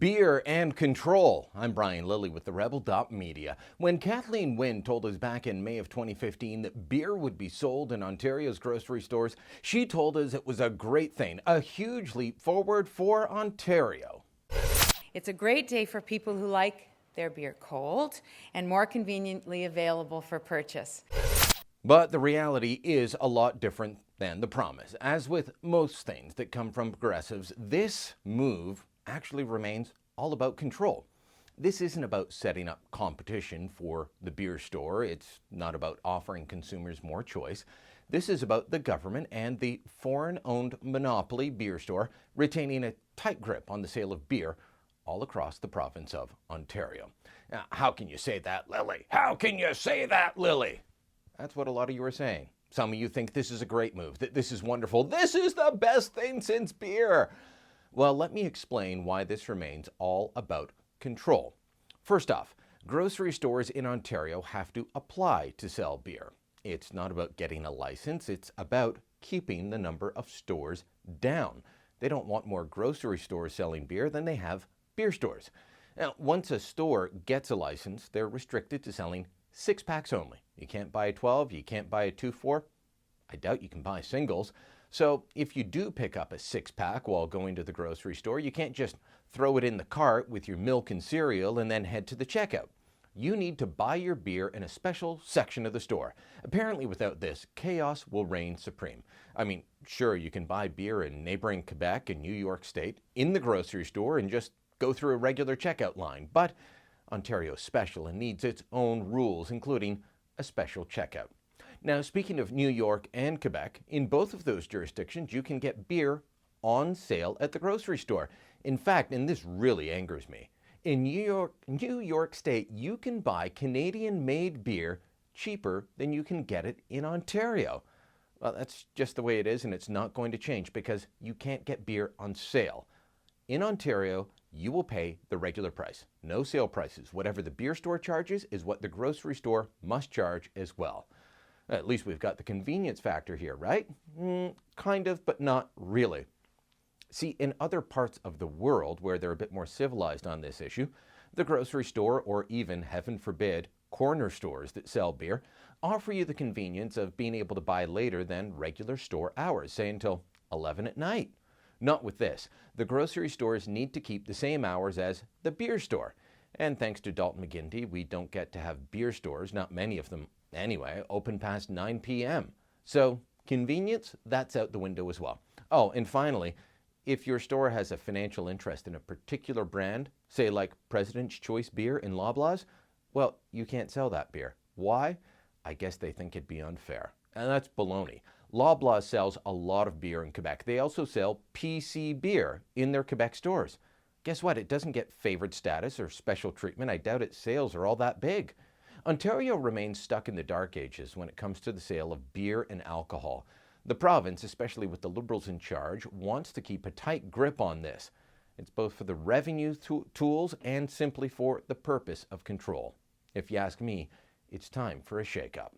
Beer and control. I'm Brian Lilley with TheRebel.Media. When Kathleen Wynne told us back in May of 2015 that beer would be sold in Ontario's grocery stores, she told us it was a great thing, a huge leap forward for Ontario. It's a great day for people who like their beer cold and more conveniently available for purchase. But the reality is a lot different than the promise. As with most things that come from progressives, this move actually remains all about control. This isn't about setting up competition for the beer store. It's not about offering consumers more choice. This is about the government and the foreign-owned monopoly beer store retaining a tight grip on the sale of beer all across the province of Ontario. Now, how can you say that, Lilley? How can you say that, Lilley? That's what a lot of you are saying. Some of you think this is a great move, that this is wonderful. This is the best thing since beer. Well, let me explain why this remains all about control. First off, grocery stores in Ontario have to apply to sell beer. It's not about getting a license, it's about keeping the number of stores down. They don't want more grocery stores selling beer than they have beer stores. Now, once a store gets a license, they're restricted to selling 6-packs only. You can't buy a 12, you can't buy a 2-4. I doubt you can buy singles. So if you do pick up a 6-pack while going to the grocery store, you can't just throw it in the cart with your milk and cereal and then head to the checkout. You need to buy your beer in a special section of the store. Apparently without this, chaos will reign supreme. I mean, sure, you can buy beer in neighboring Quebec and New York State in the grocery store and just go through a regular checkout line, but Ontario is special and needs its own rules, including a special checkout. Now, speaking of New York and Quebec, in both of those jurisdictions, you can get beer on sale at the grocery store. In fact, and this really angers me, in New York State, you can buy Canadian-made beer cheaper than you can get it in Ontario. Well, that's just the way it is, and it's not going to change because you can't get beer on sale. In Ontario, you will pay the regular price, no sale prices. Whatever the beer store charges is what the grocery store must charge as well. At least we've got the convenience factor here, right? Kind of, but not really. See, in other parts of the world where they're a bit more civilized on this issue, the grocery store, or even, heaven forbid, corner stores that sell beer, offer you the convenience of being able to buy later than regular store hours, say until 11 at night. Not with this. The grocery stores need to keep the same hours as the beer store. And thanks to Dalton McGuinty, we don't get to have beer stores, not many of them anyway, open past 9 p.m. So convenience, that's out the window as well. Oh, and finally, if your store has a financial interest in a particular brand, say like President's Choice beer in Loblaws, well, you can't sell that beer. Why? I guess they think it'd be unfair. And that's baloney. Loblaws sells a lot of beer in Quebec. They also sell PC beer in their Quebec stores. Guess what? It doesn't get favored status or special treatment. I doubt its sales are all that big. Ontario remains stuck in the dark ages when it comes to the sale of beer and alcohol. The province, especially with the Liberals in charge, wants to keep a tight grip on this. It's both for the revenue tools and simply for the purpose of control. If you ask me, it's time for a shake-up.